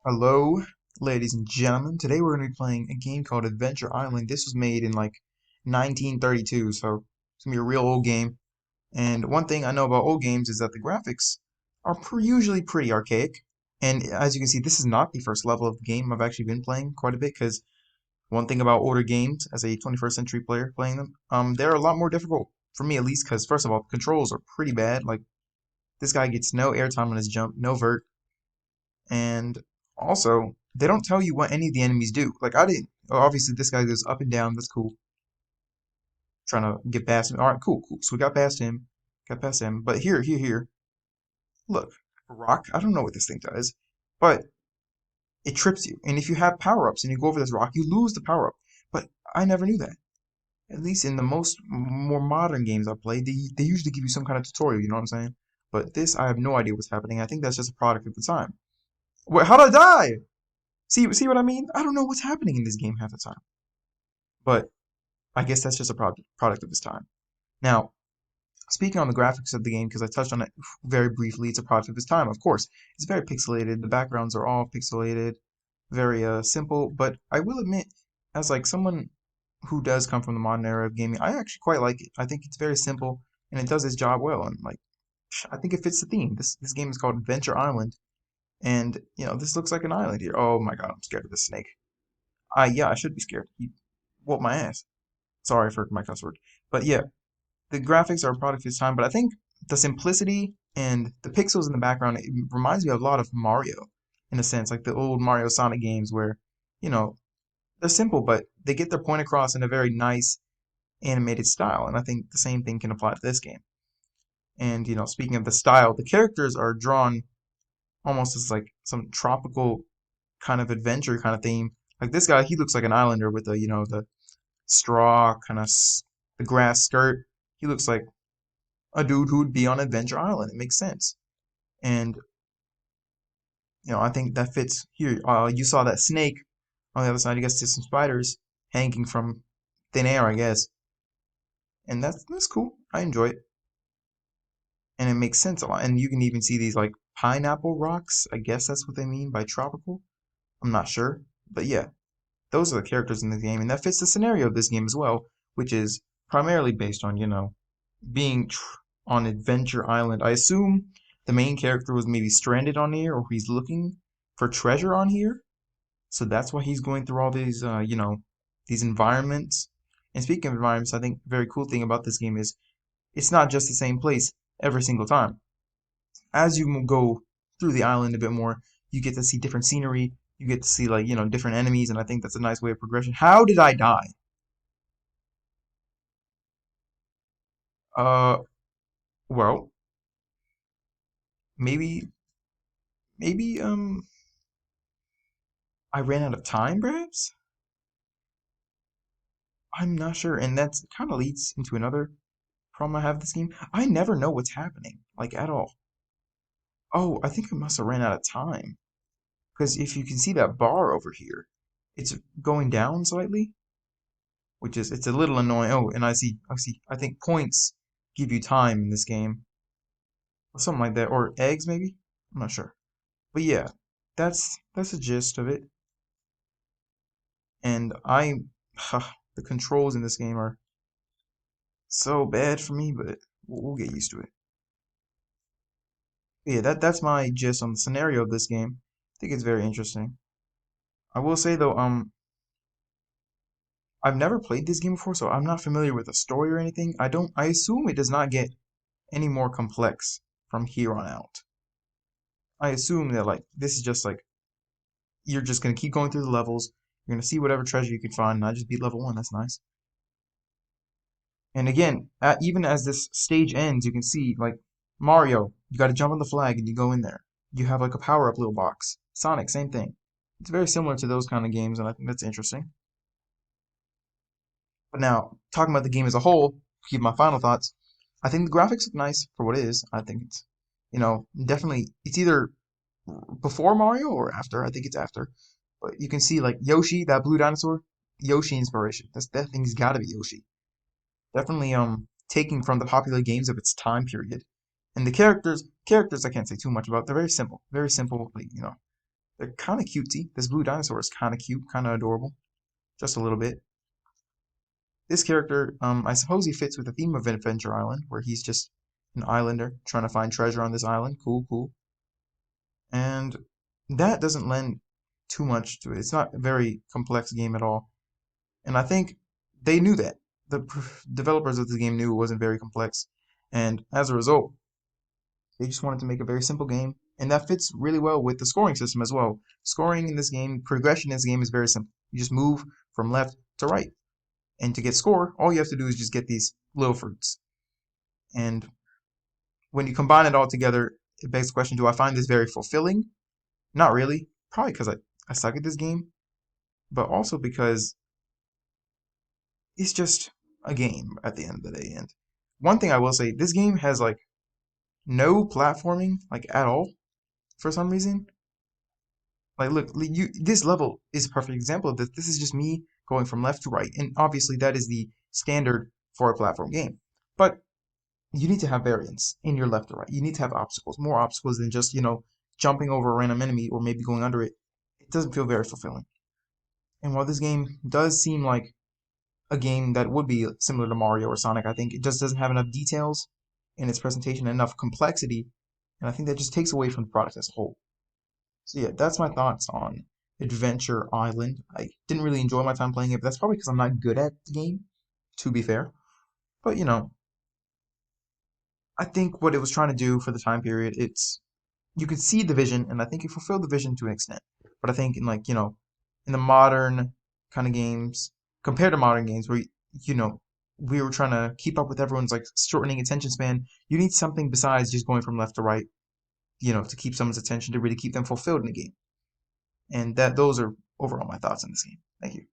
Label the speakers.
Speaker 1: Hello, ladies and gentlemen. Today we're going to be playing a game called Adventure Island. This was made in like 1932, so it's going to be a real old game. And one thing I know about old games is that the graphics are usually pretty archaic. And as you can see, this is not the first level of the game. I've actually been playing quite a bit because one thing about older games as a 21st century player playing them, they're a lot more difficult for me at least because first of all, the controls are pretty bad. Like this guy gets no airtime on his jump, no vert. And also, they don't tell you what any of the enemies do. Like, I didn't. Obviously, this guy goes up and down. That's cool. Trying to get past him. All right, cool, cool. So we got past him. Got past him. But here. Look. A rock. I don't know what this thing does. But it trips you. And if you have power-ups and you go over this rock, you lose the power-up. But I never knew that. At least in the more modern games I've played, they usually give you some kind of tutorial, you know what I'm saying? But this, I have no idea what's happening. I think that's just a product of the time. Wait, how'd I die? See what I mean? I don't know what's happening in this game half the time. But I guess that's just a product of its time. Now, speaking on the graphics of the game, because I touched on it very briefly, it's a product of its time, of course. It's very pixelated. The backgrounds are all pixelated, very simple. But I will admit, as like someone who does come from the modern era of gaming, I actually quite like it. I think it's very simple and it does its job well. And like, I think it fits the theme. This game is called Adventure Island, and this looks like an island here. Oh my God, I'm scared of this snake. Yeah, I should be scared. He whooped my ass. Sorry for my cuss word. But yeah, the graphics are a product of its time, but I think the simplicity and the pixels in the background, it reminds me a lot of Mario in a sense, like the old Mario Sonic games where, you know, they're simple, but they get their point across in a very nice animated style. And I think the same thing can apply to this game. And, speaking of the style, the characters are drawn almost as like some tropical kind of adventure kind of theme. Like this guy, he looks like an islander with the straw kind of the grass skirt. He looks like a dude who would be on Adventure Island. It makes sense. And I think that fits here. You saw that snake on the other side. You guess there's some spiders hanging from thin air, I guess. And that's cool. I enjoy it. And it makes sense a lot. And you can even see these like pineapple rocks. I guess that's what they mean by tropical. I'm not sure. But yeah, those are the characters in the game, and that fits the scenario of this game as well, which is primarily based on, being on Adventure Island. I assume the main character was maybe stranded on here, or he's looking for treasure on here. So that's why he's going through all these, these environments. And speaking of environments, I think the very cool thing about this game is it's not just the same place every single time. As you go through the island a bit more, you get to see different scenery. You get to see like, different enemies, and I think that's a nice way of progression. How did I die? Uh, well, maybe maybe I ran out of time, perhaps? I'm not sure, and that kind of leads into another problem I have with this game. I never know what's happening, like at all. Oh, I think I must have ran out of time. Because if you can see that bar over here, it's going down slightly, which is it's a little annoying. Oh, and I see. I think points give you time in this game, or something like that, or eggs maybe. I'm not sure, but yeah, that's the gist of it. And the controls in this game are so bad for me, but we'll get used to it. But yeah, that's my gist on the scenario of this game. I think it's very interesting. I will say though, I've never played this game before, so I'm not familiar with the story or anything. I assume it does not get any more complex from here on out. I assume that like this is just like you're just gonna keep going through the levels. You're gonna see whatever treasure you can find, and I just beat level one. That's nice. And again, even as this stage ends, you can see like Mario, you got to jump on the flag and you go in there. You have like a power up little box. Sonic, same thing. It's very similar to those kind of games, and I think that's interesting. But now, talking about the game as a whole, keep my final thoughts. I think the graphics look nice for what it is. I think it's, definitely it's either before Mario or after. I think it's after. But you can see like Yoshi, that blue dinosaur, Yoshi inspiration. That thing's got to be Yoshi. Definitely taking from the popular games of its time period. And the characters I can't say too much about. They're very simple. Very simple, like, They're kind of cutesy. This blue dinosaur is kind of cute, kind of adorable, just a little bit. This character, I suppose he fits with the theme of Adventure Island, where he's just an islander trying to find treasure on this island. Cool, cool. And that doesn't lend too much to it. It's not a very complex game at all. And I think they knew that. The developers of the game knew it wasn't very complex. And as a result, they just wanted to make a very simple game. And that fits really well with the scoring system as well. Scoring in this game, progression in this game is very simple. You just move from left to right. And to get score, all you have to do is just get these little fruits. And when you combine it all together, it begs the question, do I find this very fulfilling? Not really. Probably because I suck at this game, but also because it's just a game at the end of the day. And one thing I will say, this game has like no platforming like at all for some reason. Like look, this level is a perfect example of this. This is just me going from left to right, and obviously that is the standard for a platform game. But you need to have variance in your left or right. You need to have obstacles, more obstacles than just, jumping over a random enemy or maybe going under it. It doesn't feel very fulfilling. And while this game does seem like a game that would be similar to Mario or Sonic, I think it just doesn't have enough details in its presentation, enough complexity, and I think that just takes away from the product as a whole. So yeah, that's my thoughts on Adventure Island. I didn't really enjoy my time playing it, but that's probably because I'm not good at the game, to be fair. But I think what it was trying to do for the time period, you could see the vision, and I think it fulfilled the vision to an extent. But I think in in the modern kind of games, compared to modern games where you know we were trying to keep up with everyone's like shortening attention span, you need something besides just going from left to right, to keep someone's attention to really keep them fulfilled in the game. And those are overall my thoughts on this game. Thank you.